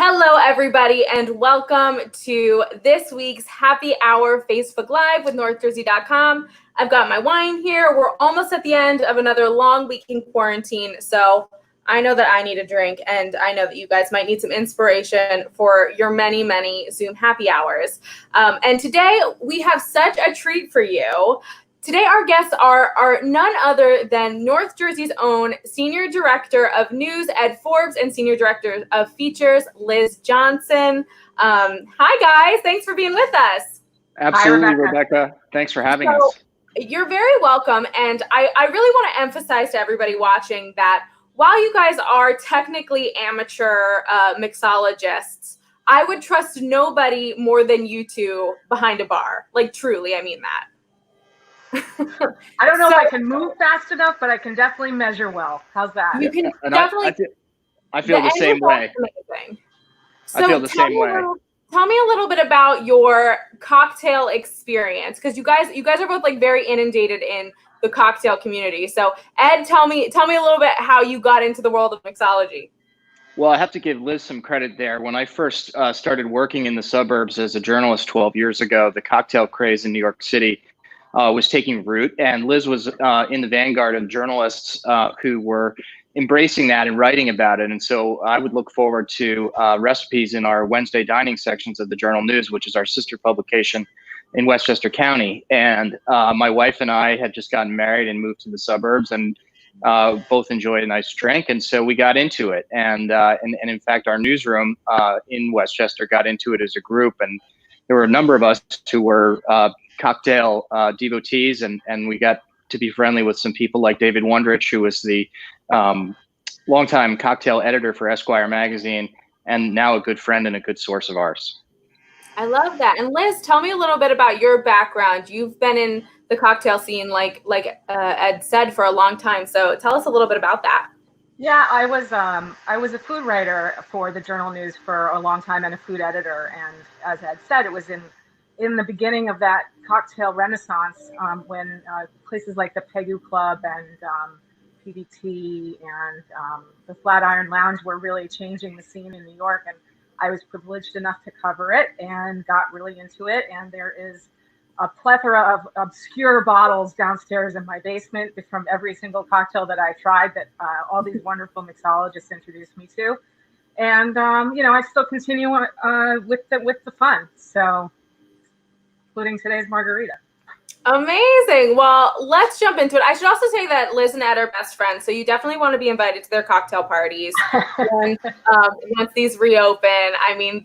Hello, everybody, and welcome to this week's Happy Hour Facebook Live with NorthJersey.com. I've got my wine here. We're almost at the end of another long week in quarantine, so I know that I need a drink, and I know that you guys might need some inspiration for your many, many Zoom happy hours. And today, we have such a treat for you. Today, our guests are none other than North Jersey's own Senior Director of News at Forbes and Senior Director of Features, Liz Johnson. Hi, guys. Thanks for being with us. Absolutely, hi, Rebecca. Thanks for having us. You're very welcome. And I really want to emphasize to everybody watching that while you guys are technically amateur mixologists, I would trust nobody more than you two behind a bar. Like, truly, I mean that. I don't know if I can move fast enough, but I can definitely measure well. How's that? You can definitely. I feel the same way. So I feel the same way. Tell me a little bit about your cocktail experience, because you guys are both like very inundated in the cocktail community. So Ed, tell me a little bit how you got into the world of mixology. Well, I have to give Liz some credit there. When I first started working in the suburbs as a journalist 12 years ago, the cocktail craze in New York City was taking root, and Liz was in the vanguard of journalists who were embracing that and writing about it. And so I would look forward to recipes in our Wednesday dining sections of the Journal News, which is our sister publication in Westchester County. And my wife and I had just gotten married and moved to the suburbs, and both enjoyed a nice drink. And so we got into it. And in fact, our newsroom in Westchester got into it as a group. And there were a number of us who were cocktail devotees, and we got to be friendly with some people like David Wondrich, who was the longtime cocktail editor for Esquire magazine, and now a good friend and a good source of ours. I love that. And Liz, tell me a little bit about your background. You've been in the cocktail scene, like Ed said, for a long time. So tell us a little bit about that. Yeah, I was a food writer for the Journal News for a long time and a food editor. And as Ed said, it was in the beginning of that cocktail renaissance when places like the Pegu Club and PDT and the Flatiron Lounge were really changing the scene in New York. And I was privileged enough to cover it and got really into it. And there is a plethora of obscure bottles downstairs in my basement from every single cocktail that I tried that all these wonderful mixologists introduced me to. And, I still continue with the fun. So, including today's margarita. Amazing. Well, let's jump into it. I should also say that Liz and Ed are best friends, so you definitely want to be invited to their cocktail parties when, once these reopen. I mean,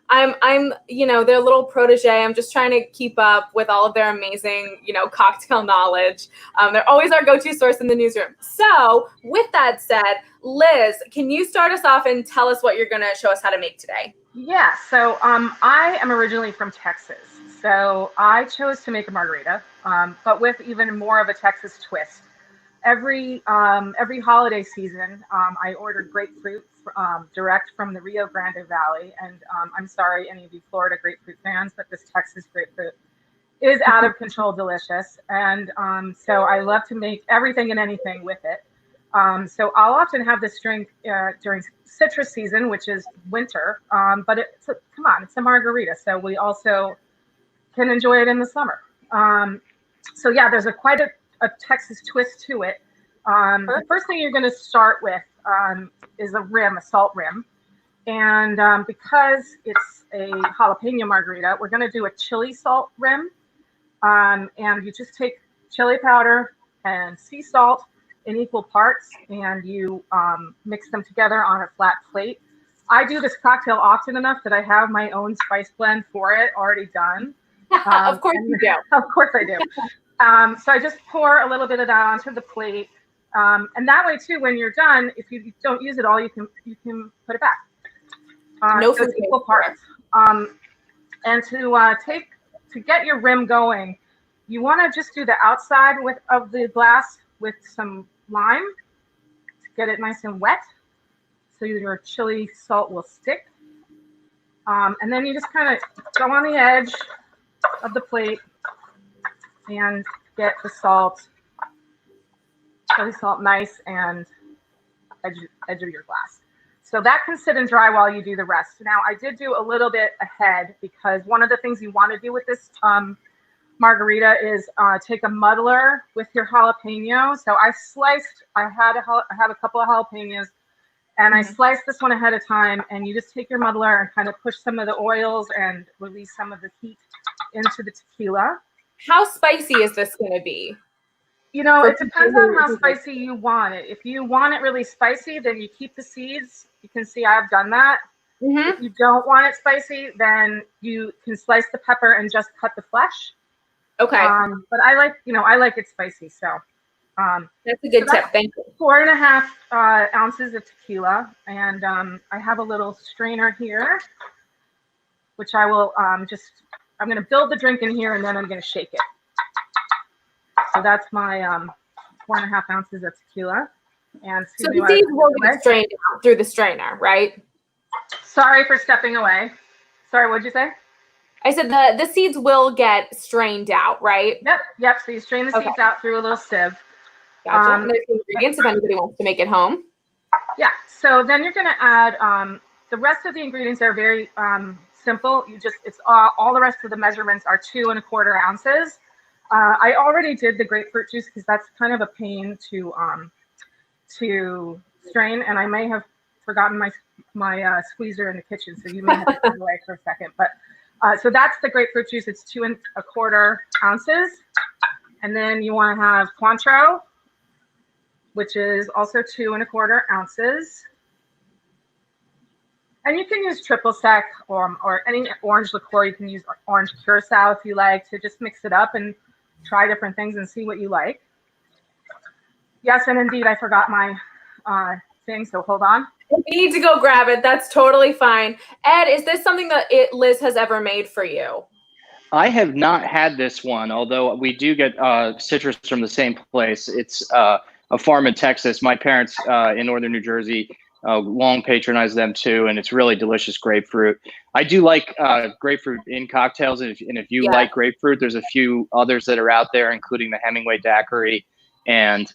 I'm their little protege. I'm just trying to keep up with all of their amazing, cocktail knowledge. They're always our go-to source in the newsroom. So with that said, Liz, can you start us off and tell us what you're going to show us how to make today? Yeah, so I am originally from Texas, so I chose to make a margarita, but with even more of a Texas twist. Every holiday season, I ordered grapefruit direct from the Rio Grande Valley, and I'm sorry, any of you Florida grapefruit fans, but this Texas grapefruit is out of control delicious, and so I love to make everything and anything with it. So I'll often have this drink during citrus season, which is winter, but it's a margarita. So we also can enjoy it in the summer. So yeah, there's quite a Texas twist to it. The first thing you're going to start with is a salt rim. And because it's a jalapeno margarita, we're going to do a chili salt rim. And you just take chili powder and sea salt in equal parts, and you mix them together on a flat plate. I do this cocktail often enough that I have my own spice blend for it already done. Of course you do. Of course I do. So I just pour a little bit of that onto the plate, and that way too, when you're done, if you don't use it all, you can put it back. So it's equal parts. And to get your rim going, you want to just do the outside of the glass with some lime to get it nice and wet, so your chili salt will stick. And then you just kind of go on the edge of the plate and get the chili salt nice and edge of your glass. So that can sit and dry while you do the rest. Now, I did do a little bit ahead because one of the things you want to do with this margarita is take a muddler with your jalapeno. So I have a couple of jalapenos, and I sliced this one ahead of time, and you just take your muddler and kind of push some of the oils and release some of the heat into the tequila. How spicy is this going to be? You know, it depends on how spicy you want it. If you want it really spicy, then you keep the seeds. You can see I've done that. If you don't want it spicy, then you can slice the pepper and just cut the flesh. Okay. But I like it spicy. So that's a good tip. Thank you. 4.5 ounces of tequila, and I have a little strainer here, which I will I'm going to build the drink in here, and then I'm going to shake it. So that's my 4.5 ounces of tequila. And so the seeds will get strained out through the strainer, right? Sorry for stepping away. Sorry, what'd you say? I said the seeds will get strained out, right? Yep. So you strain the seeds out through a little sieve. Gotcha. And there's ingredients if anybody wants to make it home. Yeah. So then you're going to add the rest of the ingredients are very simple. It's all the rest of the measurements are 2.25 ounces. I already did the grapefruit juice because that's kind of a pain to strain, and I may have forgotten my squeezer in the kitchen, so you may have to step away for a second. But so that's the grapefruit juice. It's 2.25 ounces, and then you want to have Cointreau, which is also 2.25 ounces. And you can use triple sec or any orange liqueur. You can use orange curacao if you like to just mix it up and try different things and see what you like. Yes, and indeed, I forgot my thing, so hold on. You need to go grab it. That's totally fine. Ed, is this something that Liz has ever made for you? I have not had this one, although we do get citrus from the same place. It's a farm in Texas. My parents in northern New Jersey long patronized them too, and it's really delicious grapefruit. I do like grapefruit in cocktails, and if you like grapefruit, there's a few others that are out there, including the Hemingway Daiquiri and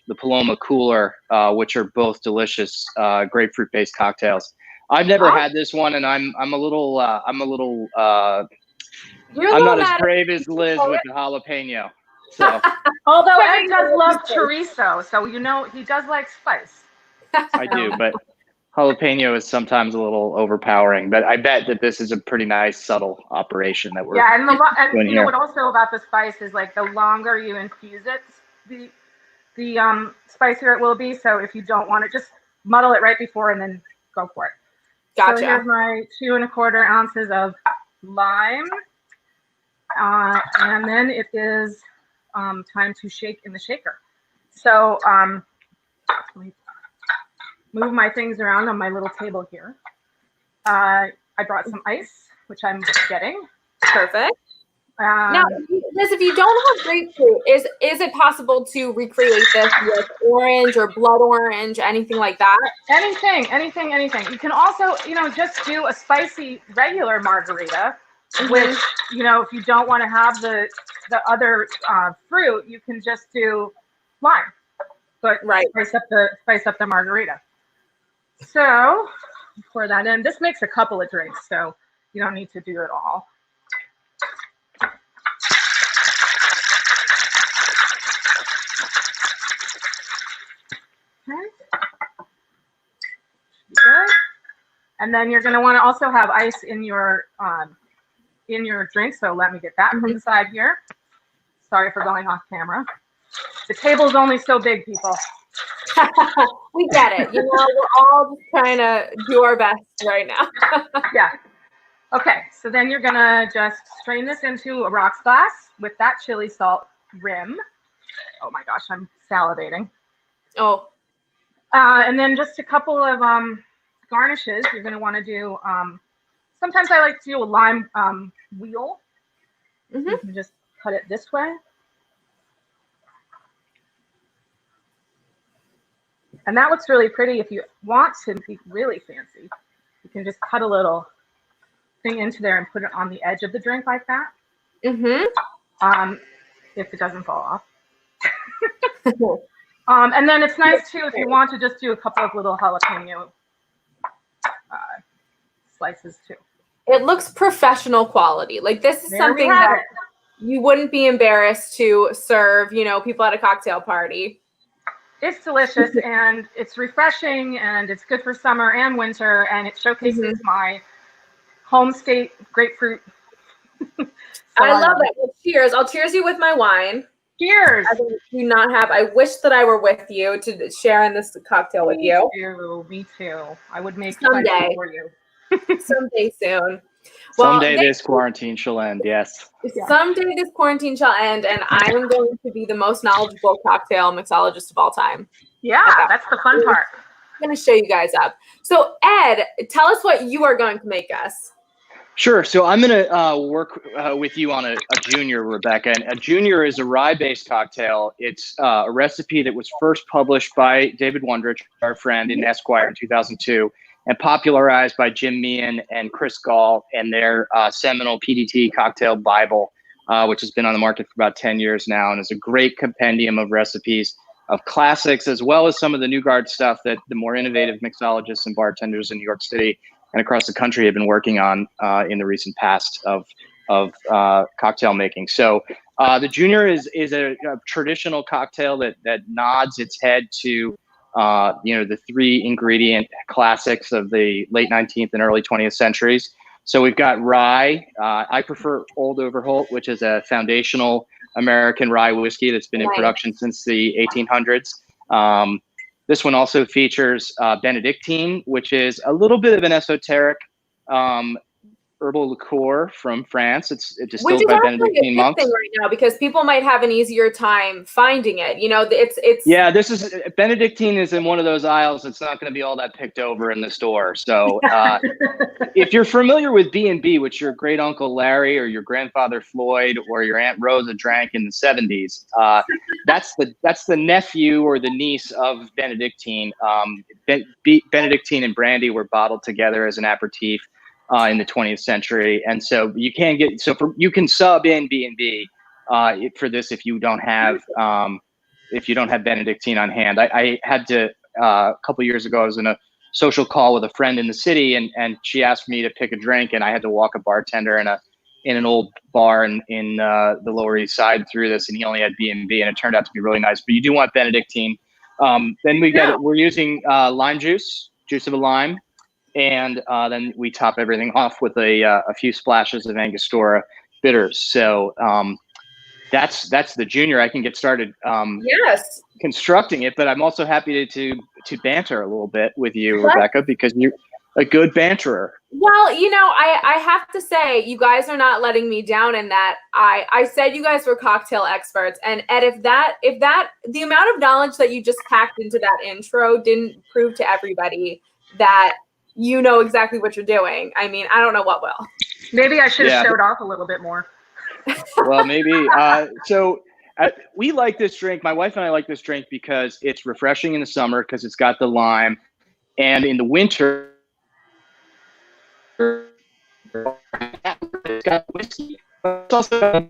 the Paloma Cooler, which are both delicious grapefruit-based cocktails. I've never had this one, and I'm not as brave as Liz with the jalapeno. So, although Ed does love chorizo, so he does like spice. I do, but jalapeno is sometimes a little overpowering. But I bet that this is a pretty nice, subtle operation that we're doing here. What also about the spice is like the longer you infuse it, the spicier it will be. So if you don't want it, just muddle it right before and then go for it. Gotcha. So here's my 2.25 ounces of lime, and then it is time to shake in the shaker. So let me move my things around on my little table here. I brought some ice, which I'm getting. Perfect. Now, Liz, if you don't have grapefruit, is it possible to recreate this with orange or blood orange, anything like that? Anything. You can also, just do a spicy regular margarita, which, if you don't want to have the other fruit, you can just do lime, but spice up the margarita. So pour that in. This makes a couple of drinks, so you don't need to do it all. Okay. Good. And then you're going to want to also have ice in your drink. So let me get that from the side here. Sorry for going off camera. The table's only so big, people. We get it. We're all just trying to do our best right now. Yeah. Okay. So then you're going to just strain this into a rocks glass with that chili salt rim. Oh my gosh, I'm salivating. Oh. And then just a couple of garnishes. You're going to want to do, sometimes I like to do a lime wheel. You can just cut it this way. And that looks really pretty. If you want to be really fancy, you can just cut a little thing into there and put it on the edge of the drink like that. If it doesn't fall off. And then it's nice too if you want to just do a couple of little jalapeno slices too. It looks professional quality. Like this is There something we have that it. you wouldn't be embarrassed to serve, people at a cocktail party. It's delicious and it's refreshing and it's good for summer and winter, and it showcases my home state grapefruit. I love that. Well, cheers. I'll cheers you with my wine. Cheers. I wish that I were with you to share in this cocktail with you. Me too. I would make someday for you. Someday soon. Well, someday this quarantine shall end. Yes. Someday this quarantine shall end, and I am going to be the most knowledgeable cocktail mixologist of all time. Yeah, that's the fun part. I'm going to show you guys up. So, Ed, tell us what you are going to make us. Sure. So I'm going to work with you on a junior, Rebecca. And a junior is a rye-based cocktail. It's a recipe that was first published by David Wondrich, our friend, in Esquire in 2002, and popularized by Jim Meehan and Chris Gall and their seminal PDT Cocktail Bible, which has been on the market for about 10 years now, and is a great compendium of recipes, of classics, as well as some of the new guard stuff that the more innovative mixologists and bartenders in New York City and across the country have been working on in the recent past of cocktail making. So the Junior is a traditional cocktail that nods its head to the 3 ingredient classics of the late 19th and early 20th centuries. So we've got rye. I prefer Old Overholt, which is a foundational American rye whiskey that's been in production since the 1800s. This one also features Benedictine, which is a little bit of an esoteric herbal liqueur from France. It's distilled by Benedictine monks. Thing right now, because people might have an easier time finding it. Yeah, this is Benedictine is in one of those aisles. It's not going to be all that picked over in the store. So if you're familiar with B&B, which your great uncle Larry or your grandfather Floyd or your Aunt Rosa drank in the 70s, that's the nephew or the niece of Benedictine. Benedictine and brandy were bottled together as an aperitif in the 20th century, and so you can sub in B&B for this if you don't have Benedictine on hand. I had to a couple of years ago. I was in a social call with a friend in the city, and she asked me to pick a drink, and I had to walk a bartender in an old bar in the Lower East Side through this, and he only had B&B, and it turned out to be really nice. But you do want Benedictine. Then we're using lime juice of a lime. And then we top everything off with a few splashes of Angostura bitters. So that's the Junior. I can get started constructing it, but I'm also happy to banter a little bit with you, Rebecca, because you're a good banterer. Well, I have to say, you guys are not letting me down in that. I said you guys were cocktail experts, and Ed, if the amount of knowledge that you just packed into that intro didn't prove to everybody that you know exactly what you're doing, I mean, I don't know what will. Maybe I should have showed off a little bit more. Well, maybe. We like this drink. My wife and I like this drink because it's refreshing in the summer because it's got the lime, and in the winter, it's got whiskey. It's also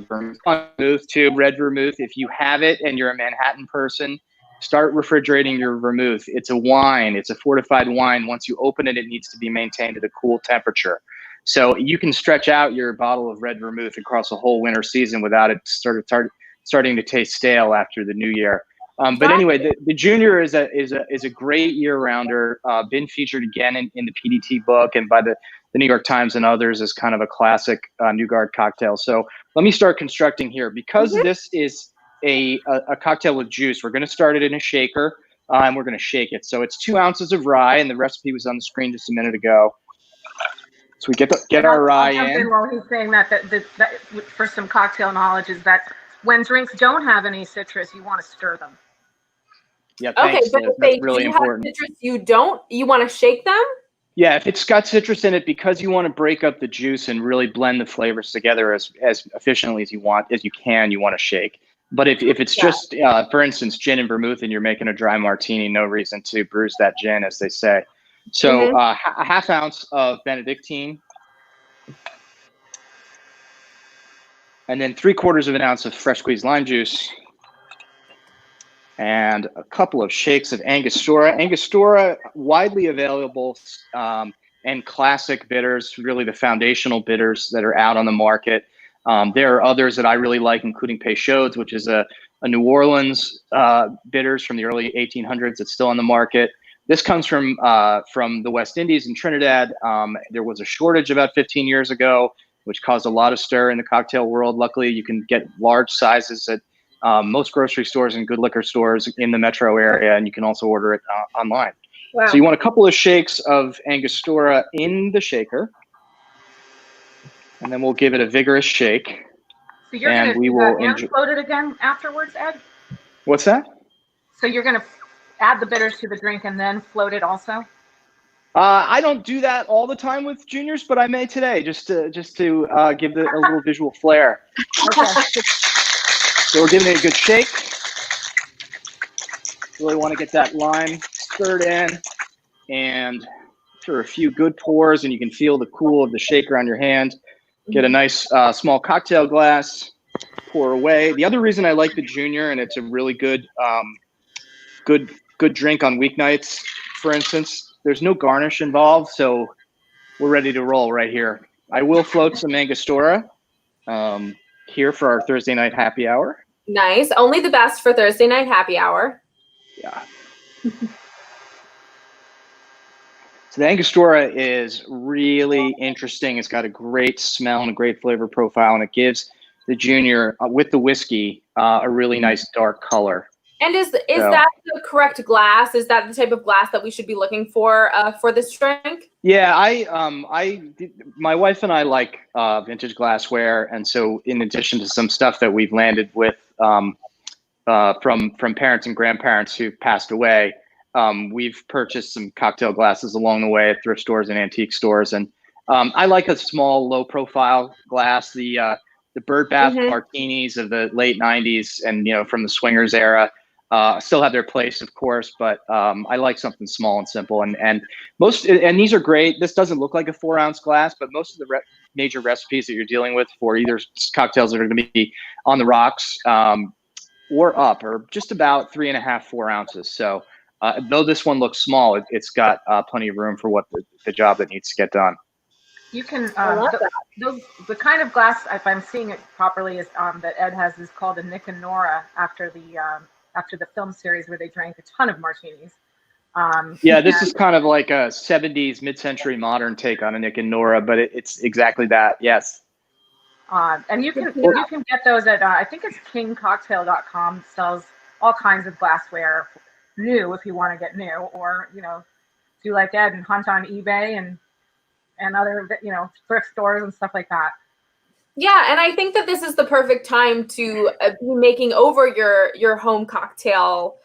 vermouth too, red vermouth. If you have it and you're a Manhattan person, start refrigerating your vermouth. It's a wine. It's a fortified wine. Once you open it, it needs to be maintained at a cool temperature. So you can stretch out your bottle of red vermouth across a whole winter season without it starting to taste stale after the new year. But anyway, the Junior is a great year-rounder. Been featured again in the PDT book and by the New York Times and others as kind of a classic New Guard cocktail. So let me start constructing here. Because this is a cocktail with juice, we're going to start it in a shaker, and we're going to shake it. So it's 2 ounces of rye, and the recipe was on the screen just a minute ago. So we get our rye in. While he's saying that for some cocktail knowledge is that when drinks don't have any citrus, you want to stir them. Yeah, thanks. Okay, but if they do have citrus, you want to shake them? Yeah, if it's got citrus in it, because you want to break up the juice and really blend the flavors together as efficiently as you want to shake. But if it's just, for instance, gin and vermouth, and you're making a dry martini, no reason to bruise that gin, as they say. So a half ounce of Benedictine, and then 3/4 of an ounce of fresh squeezed lime juice, and a couple of shakes of Angostura. Angostura, widely available and classic bitters, really the foundational bitters that are out on the market. There are others that I really like, including Peychaud's, which is a New Orleans bitters from the early 1800s that's still on the market. This comes from the West Indies and Trinidad. There was a shortage about 15 years ago, which caused a lot of stir in the cocktail world. Luckily, you can get large sizes at most grocery stores and good liquor stores in the metro area, and you can also order it online. Wow. So you want a couple of shakes of Angostura in the shaker, and then we'll give it a vigorous shake. So you're going to float it again afterwards, Ed? What's that? So you're going to add the bitters to the drink and then float it also? I don't do that all the time with juniors, but I may today, just to give it a little visual flair. Okay. So we're giving it a good shake. Really want to get that lime stirred in, and after a few good pours, and you can feel the cool of the shaker on your hand. Get a nice small cocktail glass, pour away. The other reason I like the junior, and it's a really good drink on weeknights, for instance, there's no garnish involved, so we're ready to roll right here. I will float some Angostura here for our Thursday night happy hour. Nice. Only the best for Thursday night happy hour. Yeah. So the Angostura is really interesting. It's got a great smell and a great flavor profile, and it gives the junior with the whiskey a really nice dark color. And is that the correct glass? Is that the type of glass that we should be looking for this drink? Yeah, my wife and I like vintage glassware, and so in addition to some stuff that we've landed with from parents and grandparents who passed away, we've purchased some cocktail glasses along the way at thrift stores and antique stores, and I like a small, low-profile glass. The Bird Bath martinis of the late '90s and from the swingers era still have their place, of course, but I like something small and simple. And these are great. This doesn't look like a 4-ounce glass, but most of the major recipes that you're dealing with for either cocktails that are going to be on the rocks or up are just about 3.5, 4 ounces. So though this one looks small, it's got plenty of room for what the job that needs to get done. You can the kind of glass, if I'm seeing it properly, is that Ed has is called a Nick and Nora after the film series where they drank a ton of martinis. Yeah, this is kind of like a 70s mid-century modern take on a Nick and Nora, but it's exactly that. Yes. And you can get those at I think it's kingcocktail.com. Sells all kinds of glassware, new if you want to get new, or do like Ed and hunt on eBay and other thrift stores and stuff like that. Yeah, and I think that this is the perfect time to be making over your home cocktail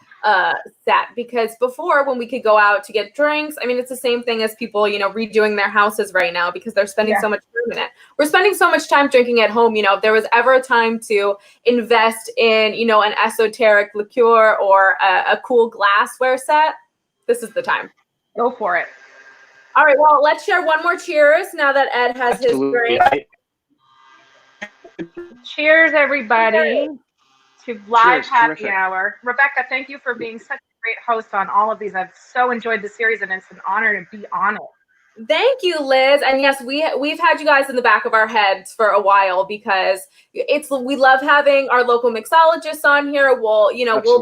set, because before, when we could go out to get drinks, I mean, it's the same thing as people redoing their houses right now because they're spending so much time in it. We're spending so much time drinking at home. If there was ever a time to invest in an esoteric liqueur or a cool glassware set, this is the time. Go for it. All right, well, let's share one more cheers now that Ed has his drink. Cheers, everybody, to Live Happy Terrific. Hour. Rebecca, thank you for being such a great host on all of these. I've so enjoyed the series, and it's an honor to be on it. Thank you, Liz. And yes, we've had you guys in the back of our heads for a while because we love having our local mixologists on here. We'll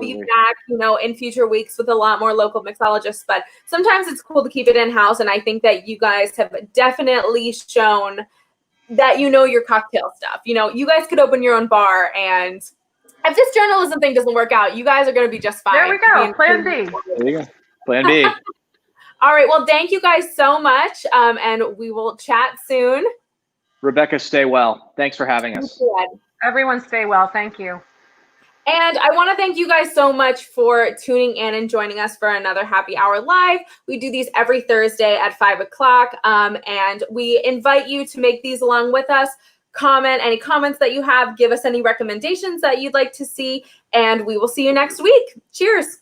be back, in future weeks with a lot more local mixologists, but sometimes it's cool to keep it in-house. And I think that you guys have definitely shown that your cocktail stuff. You guys could open your own bar, and if this journalism thing doesn't work out, you guys are going to be just fine. There we go. Plan B. There you go. Plan B. All right. Well, thank you guys so much. And we will chat soon. Rebecca, stay well. Thanks for having us. Everyone stay well. Thank you. And I want to thank you guys so much for tuning in and joining us for another Happy Hour Live. We do these every Thursday at 5 o'clock. And we invite you to make these along with us. Comment any comments that you have. Give us any recommendations that you'd like to see. And we will see you next week. Cheers.